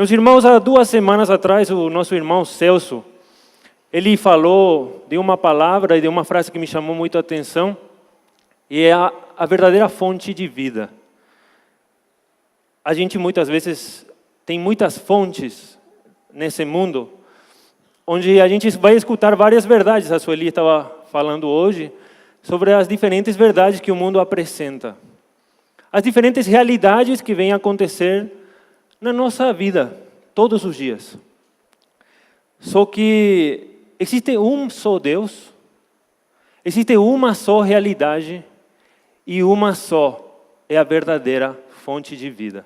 Meus irmãos, há 2 semanas atrás, o nosso irmão Celso, ele falou de uma palavra e de uma frase que me chamou muito a atenção, e é a verdadeira fonte de vida. A gente muitas vezes tem muitas fontes nesse mundo, onde a gente vai escutar várias verdades. A Sueli estava falando hoje sobre as diferentes verdades que o mundo apresenta. As diferentes realidades que vêm acontecer na nossa vida, todos os dias. Só que existe um só Deus, existe uma só realidade e uma só é a verdadeira fonte de vida.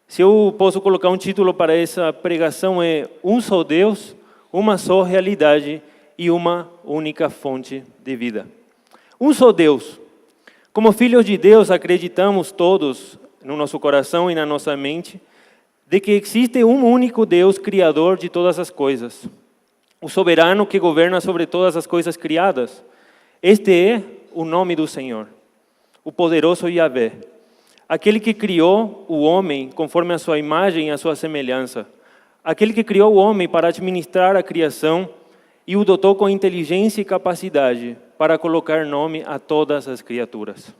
Se eu posso colocar um título para essa pregação, é um só Deus, uma só realidade e uma única fonte de vida. Um só Deus. Como filhos de Deus, acreditamos todos no nosso coração e na nossa mente de que existe um único Deus, criador de todas as coisas. O soberano que governa sobre todas as coisas criadas. Este é o nome do Senhor, o poderoso Yahvé. Aquele que criou o homem conforme a sua imagem e a sua semelhança. Aquele que criou o homem para administrar a criação e o dotou com inteligência e capacidade para colocar nome a todas as criaturas.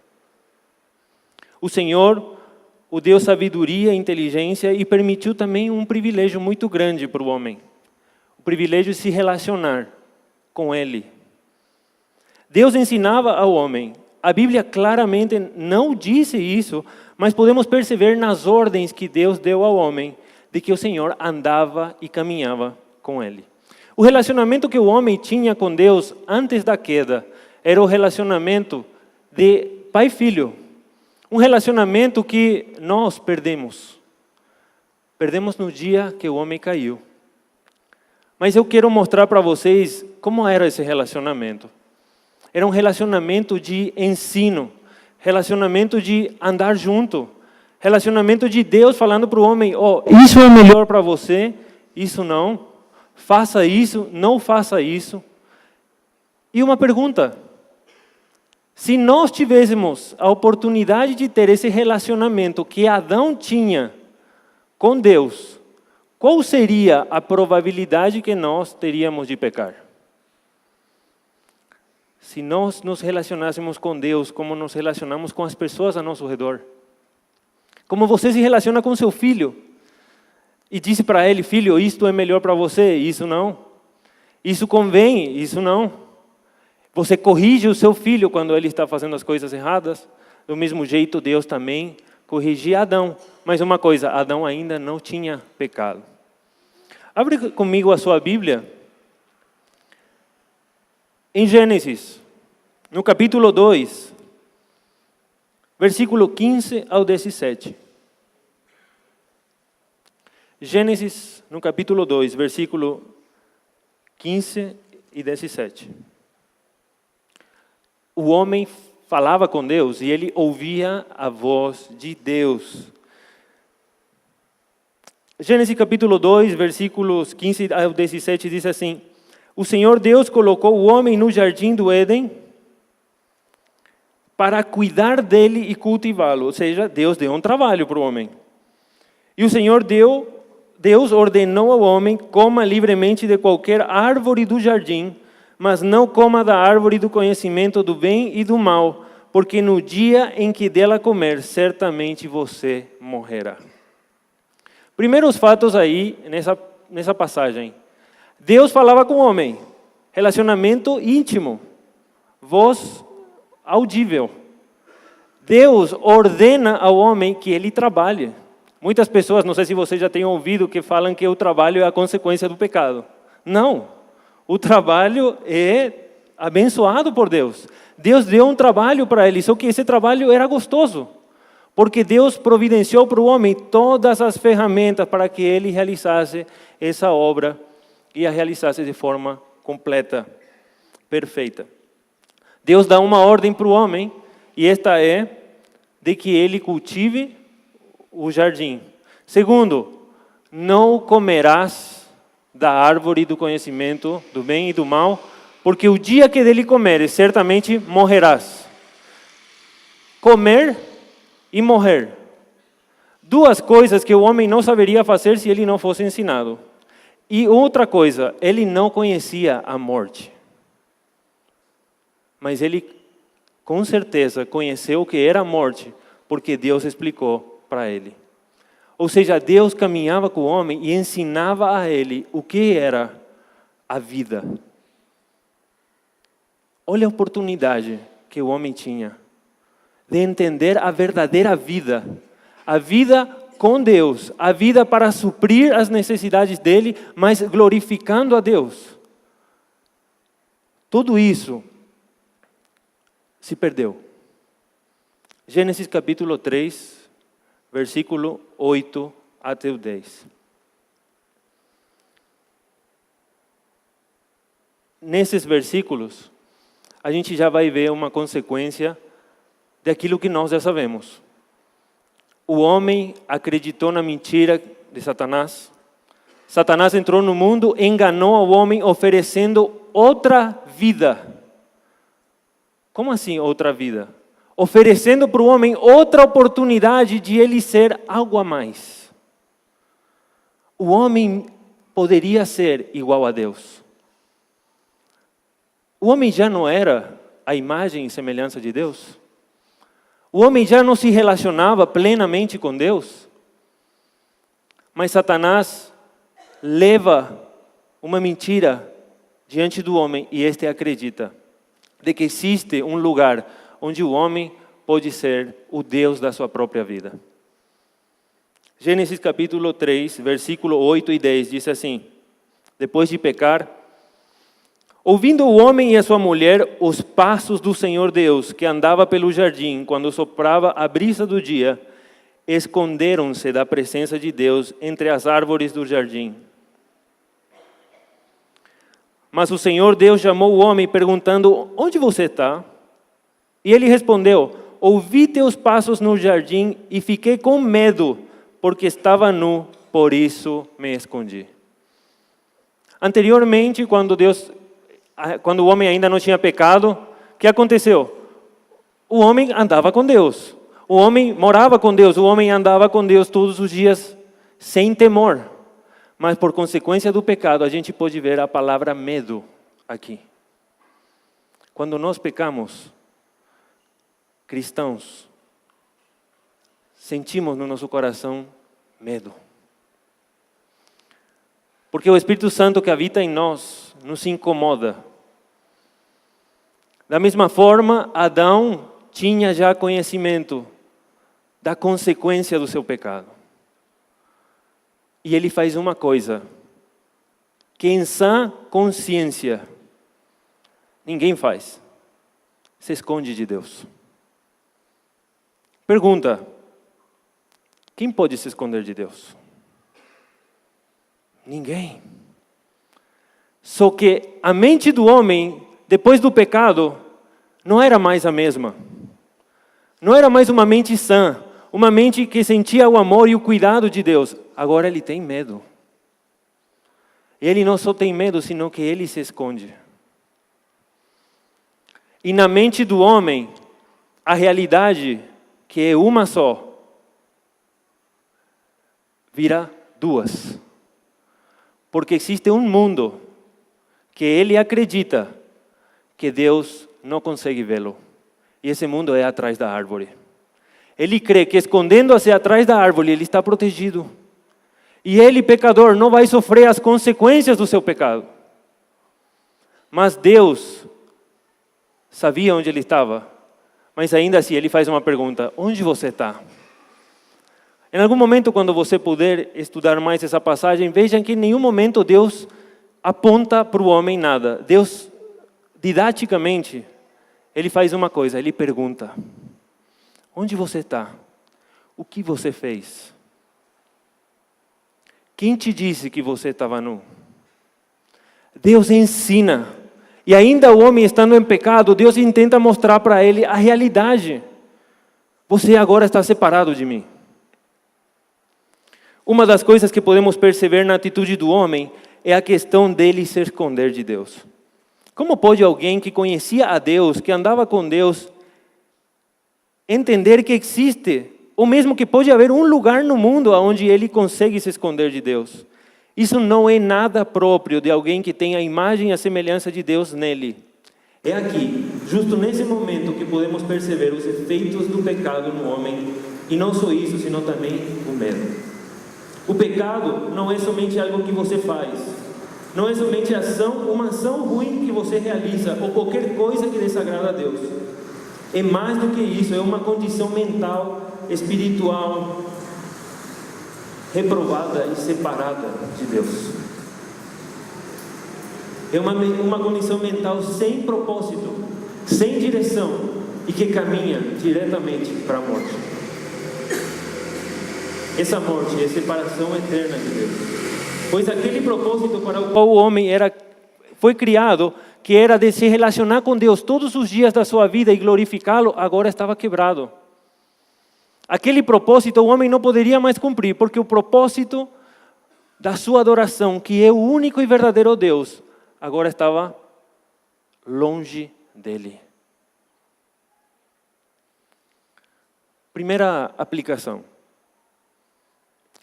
O Senhor o deu sabedoria e inteligência e permitiu também um privilégio muito grande para o homem. O privilégio de se relacionar com Ele. Deus ensinava ao homem. A Bíblia claramente não disse isso, mas podemos perceber nas ordens que Deus deu ao homem, de que o Senhor andava e caminhava com Ele. O relacionamento que o homem tinha com Deus antes da queda era o relacionamento de pai e filho. Um relacionamento que nós perdemos. Perdemos no dia que o homem caiu. Mas eu quero mostrar para vocês como era esse relacionamento. Era um relacionamento de ensino, relacionamento de andar junto, relacionamento de Deus falando para o homem, isso é o melhor para você, isso não, faça isso, não faça isso. E uma pergunta, se nós tivéssemos a oportunidade de ter esse relacionamento que Adão tinha com Deus, qual seria a probabilidade que nós teríamos de pecar? Se nós nos relacionássemos com Deus, como nos relacionamos com as pessoas ao nosso redor. Como você se relaciona com seu filho e disse para ele, filho, isto é melhor para você, isso não. Isso convém, isso não. Você corrige o seu filho quando ele está fazendo as coisas erradas. Do mesmo jeito, Deus também corrigia Adão. Mas uma coisa, Adão ainda não tinha pecado. Abre comigo a sua Bíblia. Em Gênesis, no capítulo 2, versículo 15 ao 17. Gênesis, no capítulo 2, versículo 15 e 17. O homem falava com Deus e ele ouvia a voz de Deus. Gênesis capítulo 2, versículos 15 ao 17 diz assim: o Senhor Deus colocou o homem no jardim do Éden para cuidar dele e cultivá-lo. Ou seja, Deus deu um trabalho para o homem. E o Senhor Deus ordenou ao homem, coma livremente de qualquer árvore do jardim, mas não coma da árvore do conhecimento do bem e do mal, porque no dia em que dela comer, certamente você morrerá. Primeiros fatos aí, nessa passagem. Deus falava com o homem, relacionamento íntimo, voz audível. Deus ordena ao homem que ele trabalhe. Muitas pessoas, não sei se vocês já têm ouvido, que falam que o trabalho é a consequência do pecado. Não, o trabalho é abençoado por Deus. Deus deu um trabalho para ele, só que esse trabalho era gostoso. Porque Deus providenciou para o homem todas as ferramentas para que ele realizasse essa obra e a realizasse de forma completa, perfeita. Deus dá uma ordem para o homem, e esta é de que ele cultive o jardim. Segundo, não comerás da árvore do conhecimento do bem e do mal, porque o dia que dele comeres, certamente morrerás. Comer e morrer. Duas coisas que o homem não saberia fazer se ele não fosse ensinado. E outra coisa, ele não conhecia a morte. Mas ele, com certeza, conheceu o que era a morte, porque Deus explicou para ele. Ou seja, Deus caminhava com o homem e ensinava a ele o que era a vida. Olha a oportunidade que o homem tinha de entender a verdadeira vida. A vida com Deus, a vida para suprir as necessidades dele, mas glorificando a Deus. Tudo isso se perdeu. Gênesis capítulo 3, versículo 8 até o 10. Nesses versículos, a gente já vai ver uma consequência daquilo que nós já sabemos. O homem acreditou na mentira de Satanás. Satanás entrou no mundo, enganou o homem, oferecendo outra vida. Como assim outra vida? Oferecendo para o homem outra oportunidade de ele ser algo a mais. O homem poderia ser igual a Deus. O homem já não era a imagem e semelhança de Deus? O homem já não se relacionava plenamente com Deus? Mas Satanás leva uma mentira diante do homem e este acredita de que existe um lugar onde o homem pode ser o Deus da sua própria vida. Gênesis capítulo 3, versículo 8 e 10 diz assim: depois de pecar, ouvindo o homem e a sua mulher os passos do Senhor Deus, que andava pelo jardim, quando soprava a brisa do dia, esconderam-se da presença de Deus entre as árvores do jardim. Mas o Senhor Deus chamou o homem, perguntando: onde você está? E ele respondeu: ouvi teus passos no jardim e fiquei com medo, porque estava nu, por isso me escondi. Anteriormente, quando o homem ainda não tinha pecado, o que aconteceu? O homem andava com Deus. O homem morava com Deus. O homem andava com Deus todos os dias, sem temor. Mas por consequência do pecado, a gente pode ver a palavra medo aqui. Quando nós pecamos, cristãos, sentimos no nosso coração medo. Porque o Espírito Santo que habita em nós nos incomoda. Da mesma forma, Adão tinha já conhecimento da consequência do seu pecado. E ele faz uma coisa que em sã consciência ninguém faz: se esconde de Deus. Pergunta: quem pode se esconder de Deus? Ninguém. Só que a mente do homem, depois do pecado, não era mais a mesma. Não era mais uma mente sã, uma mente que sentia o amor e o cuidado de Deus. Agora ele tem medo. Ele não só tem medo, senão que ele se esconde. E na mente do homem, a realidade, que é uma só, vira duas. Porque existe um mundo que ele acredita que Deus não consegue vê-lo. E esse mundo é atrás da árvore. Ele crê que escondendo-se atrás da árvore, ele está protegido. E ele, pecador, não vai sofrer as consequências do seu pecado. Mas Deus sabia onde ele estava. Mas ainda assim, ele faz uma pergunta: onde você está? Em algum momento, quando você puder estudar mais essa passagem, vejam que em nenhum momento Deus aponta para o homem nada. Deus, didaticamente, ele faz uma coisa: ele pergunta: onde você está? O que você fez? Quem te disse que você estava nu? Deus ensina. E ainda o homem estando em pecado, Deus intenta mostrar para ele a realidade. Você agora está separado de mim. Uma das coisas que podemos perceber na atitude do homem é a questão dele se esconder de Deus. Como pode alguém que conhecia a Deus, que andava com Deus, entender que existe ou mesmo que pode haver um lugar no mundo onde ele consegue se esconder de Deus. Isso não é nada próprio de alguém que tem a imagem e a semelhança de Deus nele. É aqui, justo nesse momento, que podemos perceber os efeitos do pecado no homem, e não só isso, senão também o medo. O pecado não é somente algo que você faz, não é somente uma ação ruim que você realiza, ou qualquer coisa que desagrada a Deus. É mais do que isso, é uma condição mental, espiritual, reprovada e separada de Deus. É uma condição mental sem propósito, sem direção, e que caminha diretamente para a morte. Essa morte é separação eterna de Deus. Pois aquele propósito para o qual o homem foi criado, que era de se relacionar com Deus todos os dias da sua vida e glorificá-lo, agora estava quebrado. Aquele propósito o homem não poderia mais cumprir, porque o propósito da sua adoração, que é o único e verdadeiro Deus, agora estava longe dele. Primeira aplicação.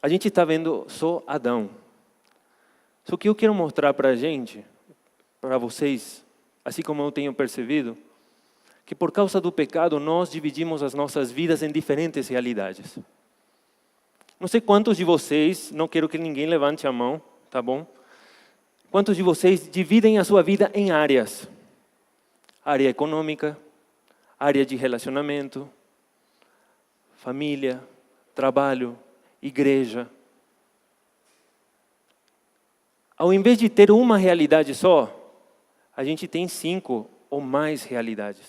A gente está vendo só Adão. Só que eu quero mostrar para a gente, para vocês, assim como eu tenho percebido, que por causa do pecado nós dividimos as nossas vidas em diferentes realidades. Não sei quantos de vocês, não quero que ninguém levante a mão, tá bom? Quantos de vocês dividem a sua vida em áreas? Área econômica, área de relacionamento, família, trabalho, igreja. Ao invés de ter uma realidade só, a gente tem 5 ou mais realidades.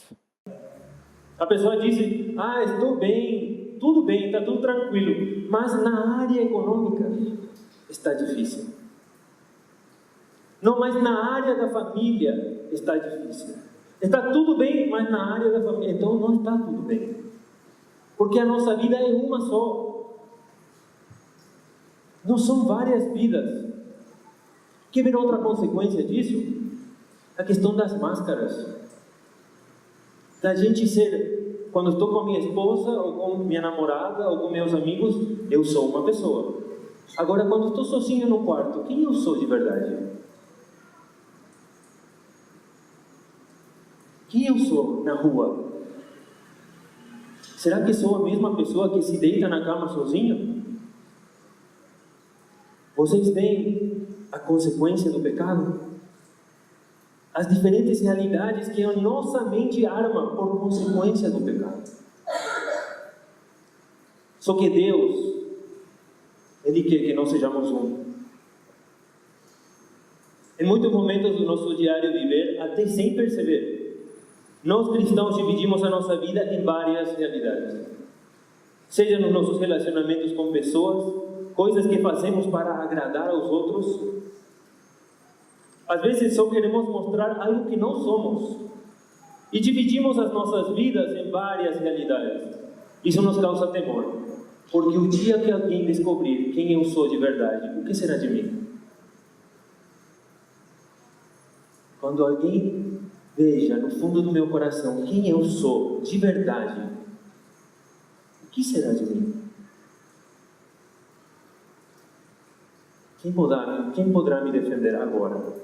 A pessoa diz, estou bem, tudo bem, está tudo tranquilo, mas na área econômica está difícil. Não, mas na área da família está difícil. Está tudo bem, mas na área da família, então não está tudo bem. Porque a nossa vida é uma só. Não são várias vidas. Quer ver outra consequência disso? A questão das máscaras. Da gente ser, quando estou com a minha esposa, ou com minha namorada, ou com meus amigos, eu sou uma pessoa. Agora, quando estou sozinho no quarto, quem eu sou de verdade? Quem eu sou na rua? Será que sou a mesma pessoa que se deita na cama sozinho? Vocês veem a consequência do pecado? As diferentes realidades que a nossa mente arma por consequência do pecado. Só que Deus, Ele quer que nós sejamos um. Em muitos momentos do nosso diário viver, até sem perceber, nós cristãos dividimos a nossa vida em várias realidades. Seja nos nossos relacionamentos com pessoas, coisas que fazemos para agradar aos outros. Às vezes só queremos mostrar algo que não somos. E dividimos as nossas vidas em várias realidades. Isso nos causa temor. Porque o dia que alguém descobrir quem eu sou de verdade, o que será de mim? Quando alguém veja no fundo do meu coração quem eu sou de verdade, o que será de mim? Quem poderá me defender agora?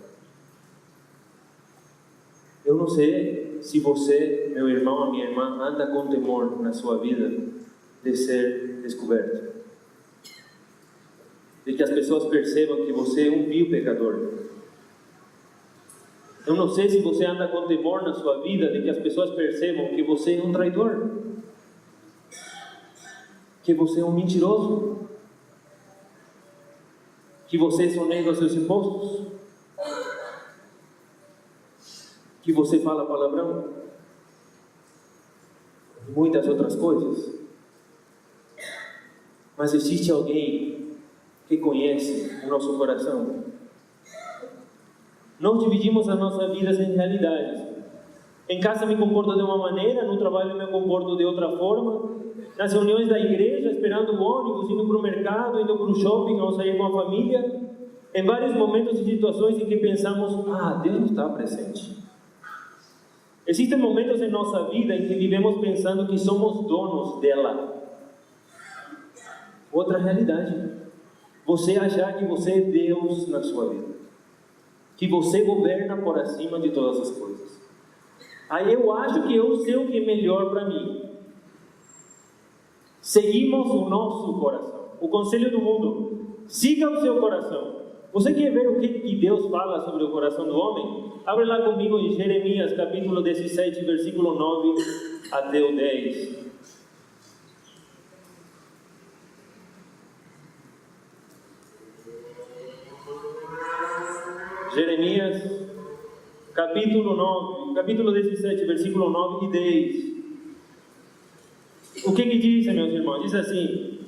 Eu não sei se você, meu irmão ou minha irmã, anda com temor na sua vida de ser descoberto. De que as pessoas percebam que você é um vil pecador. Eu não sei se você anda com temor na sua vida de que as pessoas percebam que você é um traidor. Que você é um mentiroso. Que você sonega os seus impostos. Que você fala palavrão. E muitas outras coisas. Mas existe alguém que conhece o nosso coração. Nós dividimos as nossas vidas em realidades. Em casa me comporto de uma maneira, no trabalho me comporto de outra forma. Nas reuniões da igreja, esperando o ônibus, indo para o mercado, indo para o shopping ou sair com a família. Em vários momentos e situações em que pensamos, Deus não está presente. Existem momentos em nossa vida em que vivemos pensando que somos donos dela. outra realidade. Você achar que você é Deus na sua vida, que você governa por acima de todas as coisas. Aí eu acho que eu sei o que é melhor para mim. Seguimos o nosso coração. O conselho do mundo: siga o seu coração. Você quer ver o que Deus fala sobre o coração do homem? Abre lá comigo em Jeremias, capítulo 17, versículo 9 até o 10. Jeremias, capítulo 17, versículo 9 e 10. O que diz, meus irmãos? Diz assim: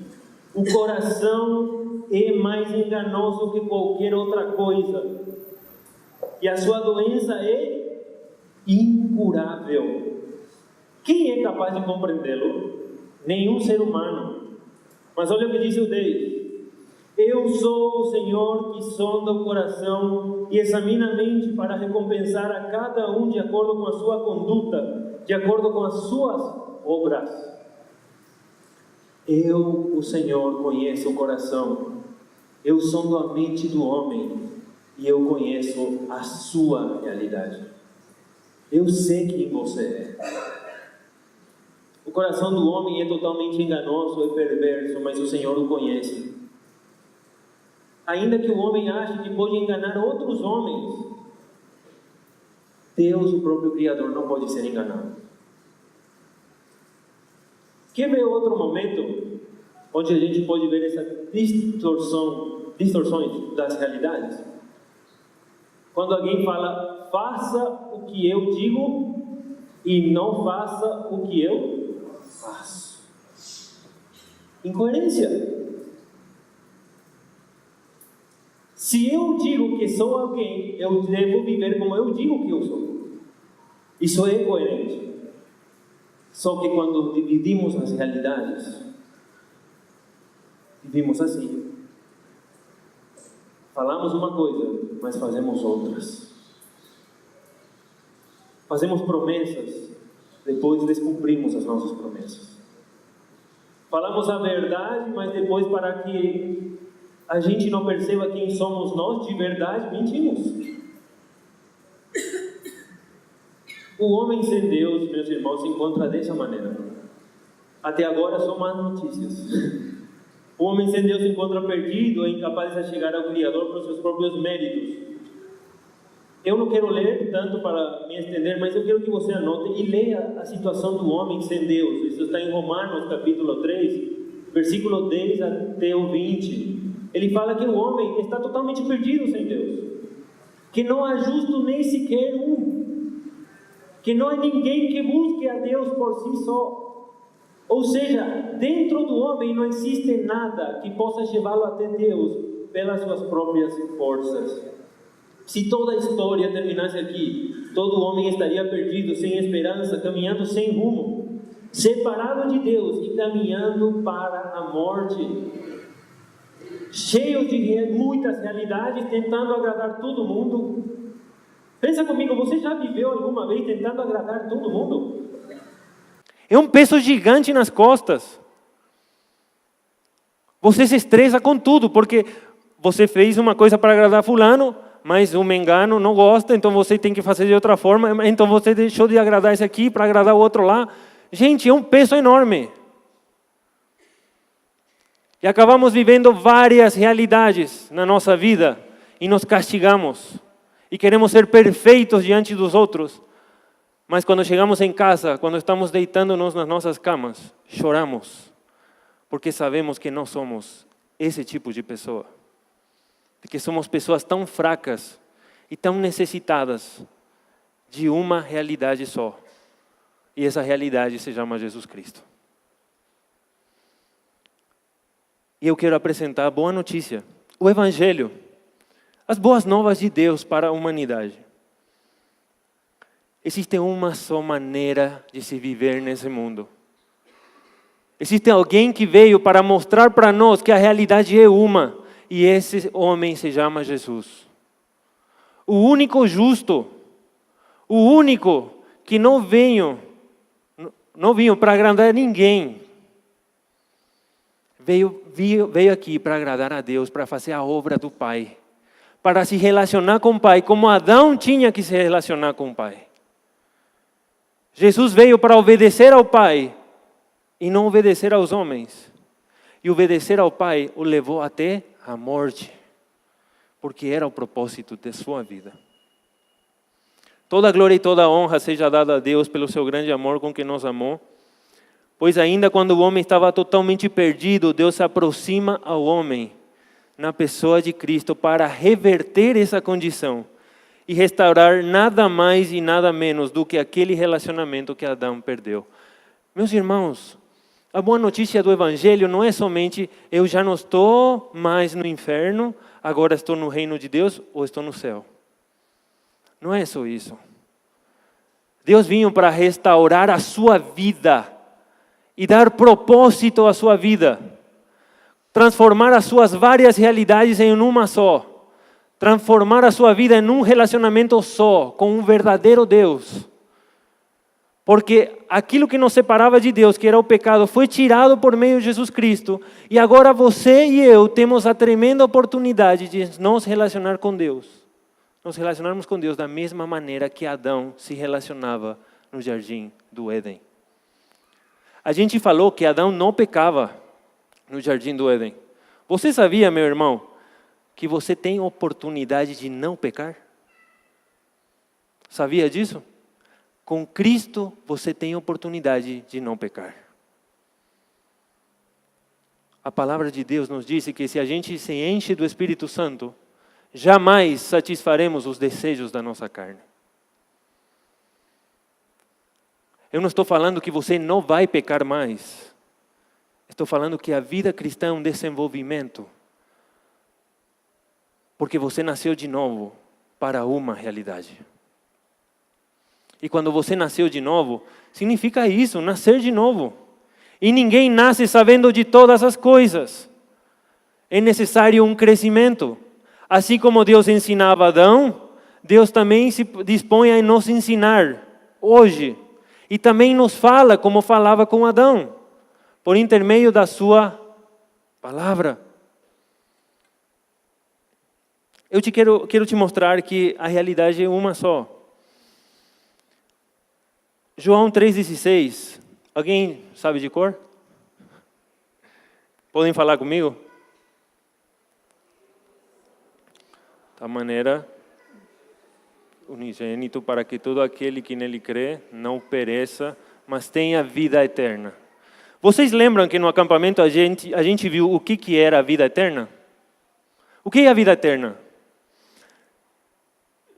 o coração é mais enganoso que qualquer outra coisa, e a sua doença é incurável. Quem é capaz de compreendê-lo? Nenhum ser humano. Mas olha o que diz o 10. Eu sou o Senhor que sonda o coração e examina a mente para recompensar a cada um de acordo com a sua conduta, de acordo com as suas obras. Eu, o Senhor, conheço o coração. Eu sondo a mente do homem e eu conheço a sua realidade. Eu sei quem você é. O coração do homem é totalmente enganoso e perverso, mas o Senhor o conhece. Ainda que o homem ache que pode enganar outros homens, Deus, o próprio Criador, não pode ser enganado. Quer ver outro momento onde a gente pode ver essa distorções das realidades? Quando alguém fala: faça o que eu digo e não faça o que eu faço. Incoerência. Se eu digo que sou alguém, eu devo viver como eu digo que eu sou. Isso é coerente. Só que quando dividimos as realidades, vivimos assim. Falamos uma coisa, mas fazemos outras. Fazemos promessas, depois descumprimos as nossas promessas. Falamos a verdade, mas depois, para que a gente não perceba quem somos nós de verdade, mentimos. O homem sem Deus, meus irmãos, se encontra dessa maneira. Até agora são más notícias. O homem sem Deus se encontra perdido, é incapaz de chegar ao Criador por seus próprios méritos. Eu não quero ler tanto para me estender, mas eu quero que você anote e leia a situação do homem sem Deus. Isso está em Romanos capítulo 3, versículo 10 até o 20. Ele fala que o homem está totalmente perdido sem Deus, que não há justo nem sequer um, que não há ninguém que busque a Deus por si só. Ou seja, dentro do homem não existe nada que possa levá-lo até Deus pelas suas próprias forças. Se toda a história terminasse aqui, todo homem estaria perdido, sem esperança, caminhando sem rumo, separado de Deus e caminhando para a morte, cheio de muitas realidades, tentando agradar todo mundo. Pensa comigo, você já viveu alguma vez tentando agradar todo mundo? É um peso gigante nas costas. Você se estressa com tudo, porque você fez uma coisa para agradar fulano, mas o mengano não gosta, então você tem que fazer de outra forma, então você deixou de agradar esse aqui para agradar o outro lá. Gente, é um peso enorme. E acabamos vivendo várias realidades na nossa vida e nos castigamos. E queremos ser perfeitos diante dos outros. Mas quando chegamos em casa, quando estamos deitando-nos nas nossas camas, choramos. Porque sabemos que não somos esse tipo de pessoa. Porque somos pessoas tão fracas e tão necessitadas de uma realidade só. E essa realidade se chama Jesus Cristo. E eu quero apresentar a boa notícia, o Evangelho, as boas novas de Deus para a humanidade. Existe uma só maneira de se viver nesse mundo. Existe alguém que veio para mostrar para nós que a realidade é uma, e esse homem se chama Jesus. O único justo, o único que não veio para agradar ninguém, veio aqui para agradar a Deus, para fazer a obra do Pai, para se relacionar com o Pai, como Adão tinha que se relacionar com o Pai. Jesus veio para obedecer ao Pai e não obedecer aos homens. E obedecer ao Pai o levou até a morte, porque era o propósito de sua vida. Toda glória e toda honra seja dada a Deus pelo seu grande amor com que nos amou, pois ainda quando o homem estava totalmente perdido, Deus se aproxima ao homem na pessoa de Cristo para reverter essa condição e restaurar nada mais e nada menos do que aquele relacionamento que Adão perdeu. Meus irmãos, a boa notícia do Evangelho não é somente eu já não estou mais no inferno, agora estou no reino de Deus ou estou no céu. Não é só isso. Deus veio para restaurar a sua vida e dar propósito à sua vida. Transformar as suas várias realidades em uma só. Transformar a sua vida em um relacionamento só, com um verdadeiro Deus. Porque aquilo que nos separava de Deus, que era o pecado, foi tirado por meio de Jesus Cristo. E agora você e eu temos a tremenda oportunidade de nos relacionar com Deus. Nos relacionarmos com Deus da mesma maneira que Adão se relacionava no jardim do Éden. A gente falou que Adão não pecava no jardim do Éden. Você sabia, meu irmão, que você tem oportunidade de não pecar? Sabia disso? Com Cristo você tem oportunidade de não pecar. A palavra de Deus nos diz que se a gente se enche do Espírito Santo, jamais satisfaremos os desejos da nossa carne. Eu não estou falando que você não vai pecar mais. Estou falando que a vida cristã é um desenvolvimento. Porque você nasceu de novo para uma realidade. E quando você nasceu de novo, significa isso, nascer de novo. E ninguém nasce sabendo de todas as coisas. É necessário um crescimento. Assim como Deus ensinava Adão, Deus também se dispõe a nos ensinar hoje. E também nos fala como falava com Adão, por intermédio da sua palavra. Eu quero te mostrar que a realidade é uma só. João 3,16. Alguém sabe de cor? Podem falar comigo? Da maneira unigênito para que todo aquele que nele crê não pereça, mas tenha vida eterna. Vocês lembram que no acampamento a gente viu o que era a vida eterna? O que é a vida eterna?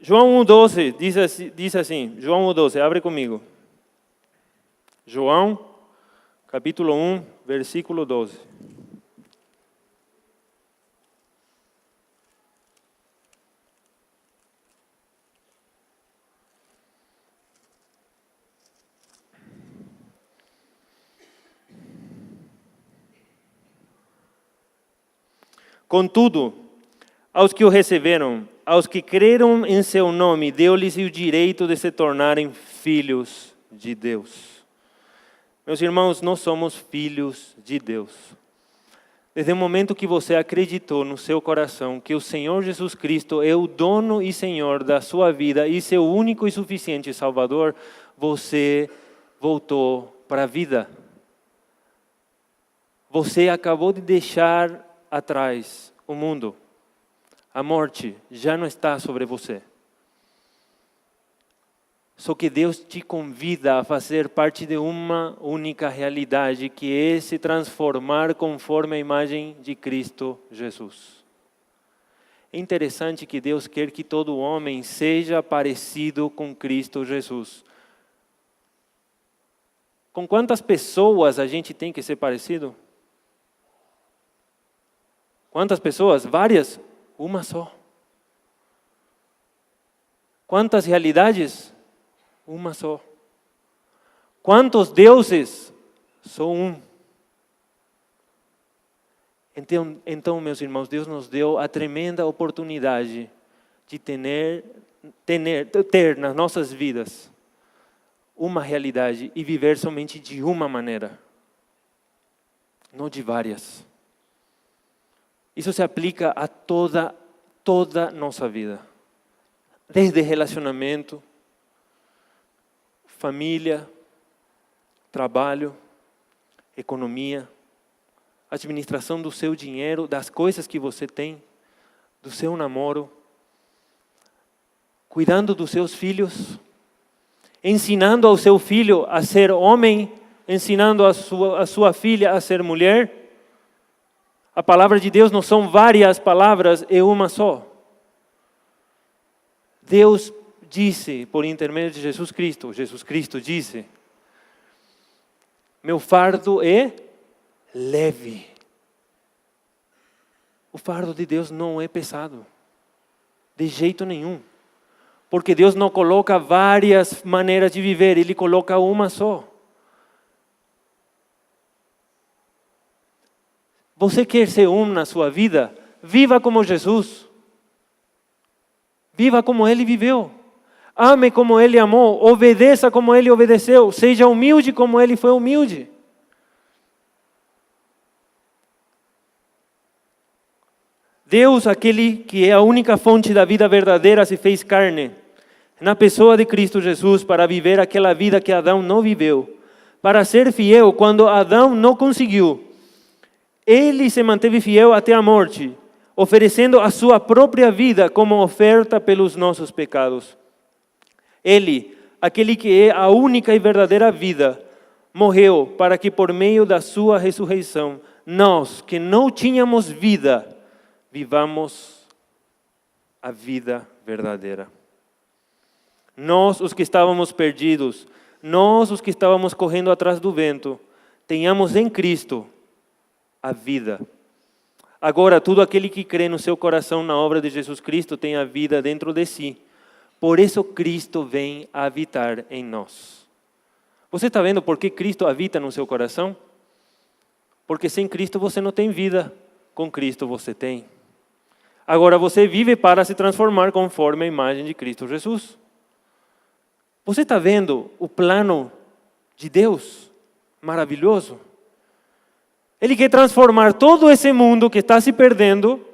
João 1,12 diz assim, João 1,12, abre comigo. João, capítulo 1, versículo 12. Contudo, aos que o receberam, aos que creram em seu nome, deu-lhes o direito de se tornarem filhos de Deus. Meus irmãos, nós somos filhos de Deus. Desde o momento que você acreditou no seu coração que o Senhor Jesus Cristo é o dono e Senhor da sua vida e seu único e suficiente Salvador, você voltou para a vida. Você acabou de deixar atrás o mundo. A morte já não está sobre você. Só que Deus te convida a fazer parte de uma única realidade, que é se transformar conforme a imagem de Cristo Jesus. É interessante que Deus quer que todo homem seja parecido com Cristo Jesus. Com quantas pessoas a gente tem que ser parecido? Quantas pessoas? Várias? Uma só. Quantas realidades? Uma só. Quantos deuses? Só um. Então, meus irmãos, Deus nos deu a tremenda oportunidade de ter nas nossas vidas uma realidade e viver somente de uma maneira, não de várias. Isso se aplica a toda nossa vida. Desde relacionamento, família, trabalho, economia, administração do seu dinheiro, das coisas que você tem, do seu namoro, cuidando dos seus filhos, ensinando ao seu filho a ser homem, ensinando a sua filha a ser mulher. A palavra de Deus não são várias palavras, é uma só. Deus disse, por intermédio de Jesus Cristo disse: meu fardo é leve. O fardo de Deus não é pesado, de jeito nenhum. Porque Deus não coloca várias maneiras de viver, Ele coloca uma só. Você quer ser na sua vida? Viva como Jesus. Viva como Ele viveu. Ame como Ele amou. Obedeça como Ele obedeceu. Seja humilde como Ele foi humilde. Deus, aquele que é a única fonte da vida verdadeira, se fez carne na pessoa de Cristo Jesus para viver aquela vida que Adão não viveu, para ser fiel quando Adão não conseguiu. Ele se manteve fiel até a morte, oferecendo a sua própria vida como oferta pelos nossos pecados. Ele, aquele que é a única e verdadeira vida, morreu para que por meio da sua ressurreição, nós que não tínhamos vida, vivamos a vida verdadeira. Nós, os que estávamos perdidos, nós, os que estávamos correndo atrás do vento, tenhamos em Cristo a vida. Agora, todo aquele que crê no seu coração na obra de Jesus Cristo tem a vida dentro de si. Por isso Cristo vem habitar em nós. Você está vendo por que Cristo habita no seu coração? Porque sem Cristo você não tem vida, com Cristo você tem. Agora você vive para se transformar conforme a imagem de Cristo Jesus. Você está vendo o plano de Deus maravilhoso? Ele quer transformar todo esse mundo que está se perdendo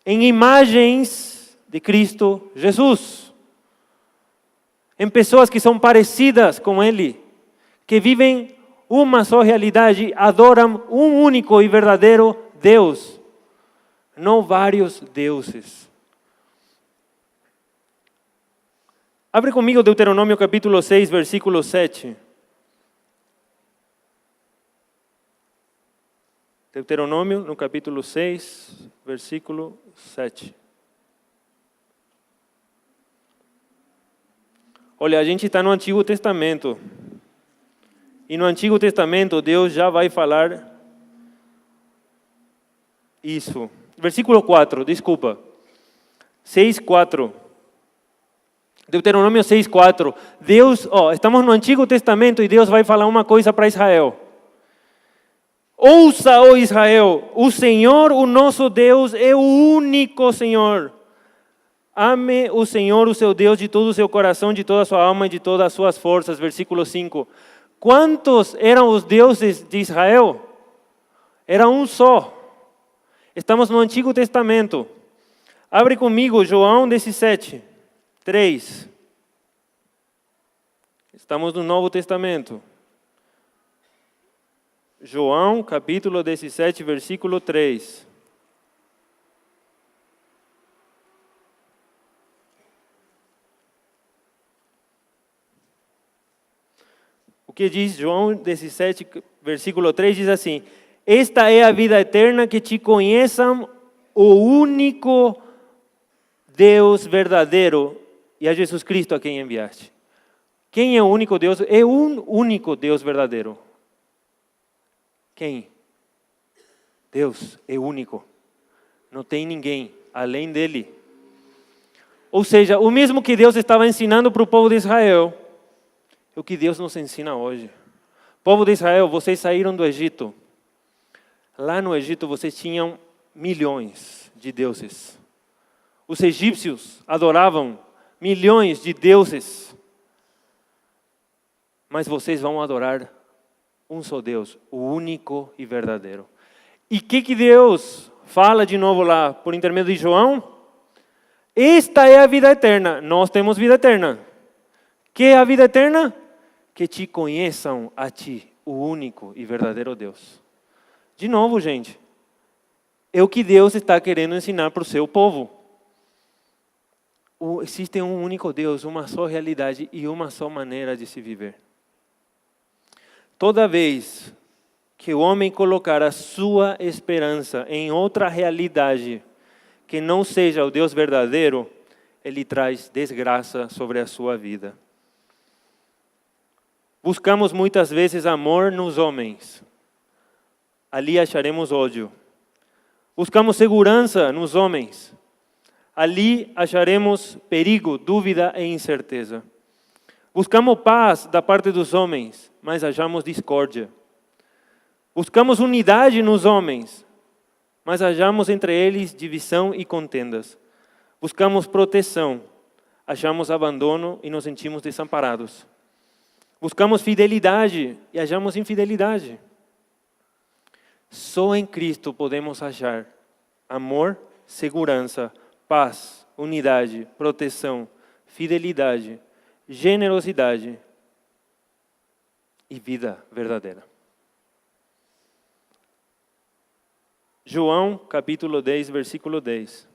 em imagens de Cristo Jesus. Em pessoas que são parecidas com Ele, que vivem uma só realidade, adoram um único e verdadeiro Deus, não vários deuses. Abre comigo Deuteronômio capítulo 6, versículo 7. Deuteronômio, no capítulo 6, versículo 7. Olha, a gente está no Antigo Testamento. E no Antigo Testamento, Deus já vai falar isso. Versículo 4, desculpa. 6:4. Deuteronômio 6:4. Deus, estamos no Antigo Testamento e Deus vai falar uma coisa para Israel. Ouça, ó Israel, o Senhor, o nosso Deus, é o único Senhor. Ame o Senhor, o seu Deus, de todo o seu coração, de toda a sua alma e de todas as suas forças. Versículo 5. Quantos eram os deuses de Israel? Era um só. Estamos no Antigo Testamento. Abre comigo João 17, 3. Estamos no Novo Testamento. João, capítulo 17, versículo 3. O que diz João 17, versículo 3, diz assim: esta é a vida eterna, que te conheçam o único Deus verdadeiro e a Jesus Cristo a quem enviaste. Quem é o único Deus? É um único Deus verdadeiro. Quem? Deus é único. Não tem ninguém além dele. Ou seja, o mesmo que Deus estava ensinando para o povo de Israel, é o que Deus nos ensina hoje. Povo de Israel, vocês saíram do Egito. Lá no Egito vocês tinham milhões de deuses. Os egípcios adoravam milhões de deuses. Mas vocês vão adorar um só Deus, o único e verdadeiro. E o que Deus fala de novo lá, por intermédio de João, esta é a vida eterna, nós temos vida eterna. Que é a vida eterna? Que te conheçam a ti, o único e verdadeiro Deus. De novo, gente, é o que Deus está querendo ensinar para o seu povo. Existe um único Deus, uma só realidade e uma só maneira de se viver. Toda vez que o homem colocar a sua esperança em outra realidade que não seja o Deus verdadeiro, ele traz desgraça sobre a sua vida. Buscamos muitas vezes amor nos homens. Ali acharemos ódio. Buscamos segurança nos homens. Ali acharemos perigo, dúvida e incerteza. Buscamos paz da parte dos homens, mas achamos discórdia. Buscamos unidade nos homens, mas achamos entre eles divisão e contendas. Buscamos proteção, achamos abandono e nos sentimos desamparados. Buscamos fidelidade e achamos infidelidade. Só em Cristo podemos achar amor, segurança, paz, unidade, proteção, fidelidade, generosidade e vida verdadeira. João capítulo 10, versículo 10.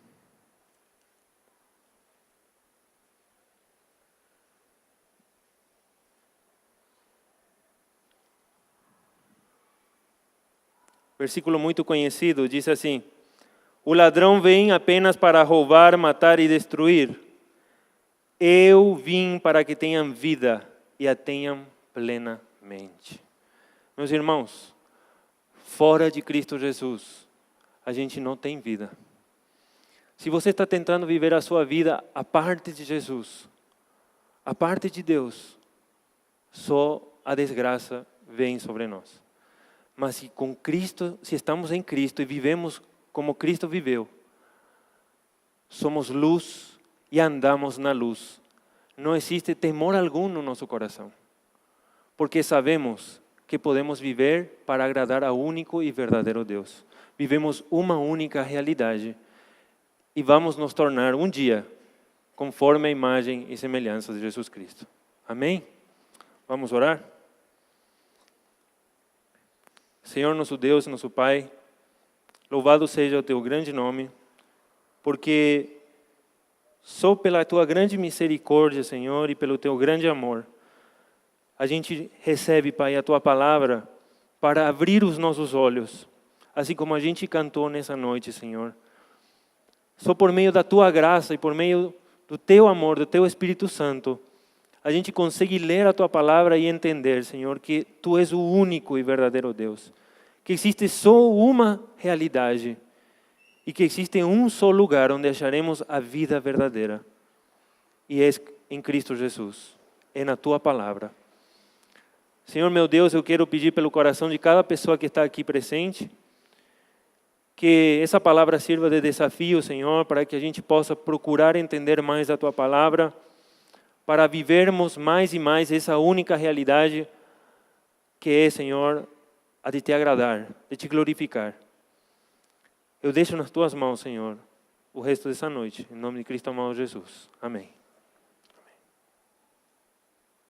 Versículo muito conhecido, diz assim: o ladrão vem apenas para roubar, matar e destruir. Eu vim para que tenham vida e a tenham plenamente. Meus irmãos, fora de Cristo Jesus, a gente não tem vida. Se você está tentando viver a sua vida a parte de Jesus, a parte de Deus, só a desgraça vem sobre nós. Mas se com Cristo, se estamos em Cristo e vivemos como Cristo viveu, somos luz e andamos na luz. Não existe temor algum no nosso coração, porque sabemos que podemos viver para agradar ao único e verdadeiro Deus. Vivemos uma única realidade e vamos nos tornar um dia conforme a imagem e semelhança de Jesus Cristo. Amém? Vamos orar? Senhor nosso Deus, nosso Pai, louvado seja o Teu grande nome, porque só pela Tua grande misericórdia, Senhor, e pelo Teu grande amor, a gente recebe, Pai, a Tua palavra para abrir os nossos olhos, assim como a gente cantou nessa noite, Senhor. Só por meio da Tua graça e por meio do Teu amor, do Teu Espírito Santo, a gente consegue ler a Tua palavra e entender, Senhor, que Tu és o único e verdadeiro Deus, que existe só uma realidade e que existe um só lugar onde acharemos a vida verdadeira, e é em Cristo Jesus, é na Tua palavra. Senhor meu Deus, eu quero pedir pelo coração de cada pessoa que está aqui presente, que essa palavra sirva de desafio, Senhor, para que a gente possa procurar entender mais a Tua palavra, para vivermos mais e mais essa única realidade que é, Senhor, a de Te agradar, de Te glorificar. Eu deixo nas Tuas mãos, Senhor, o resto dessa noite, em nome de Cristo amado Jesus. Amém.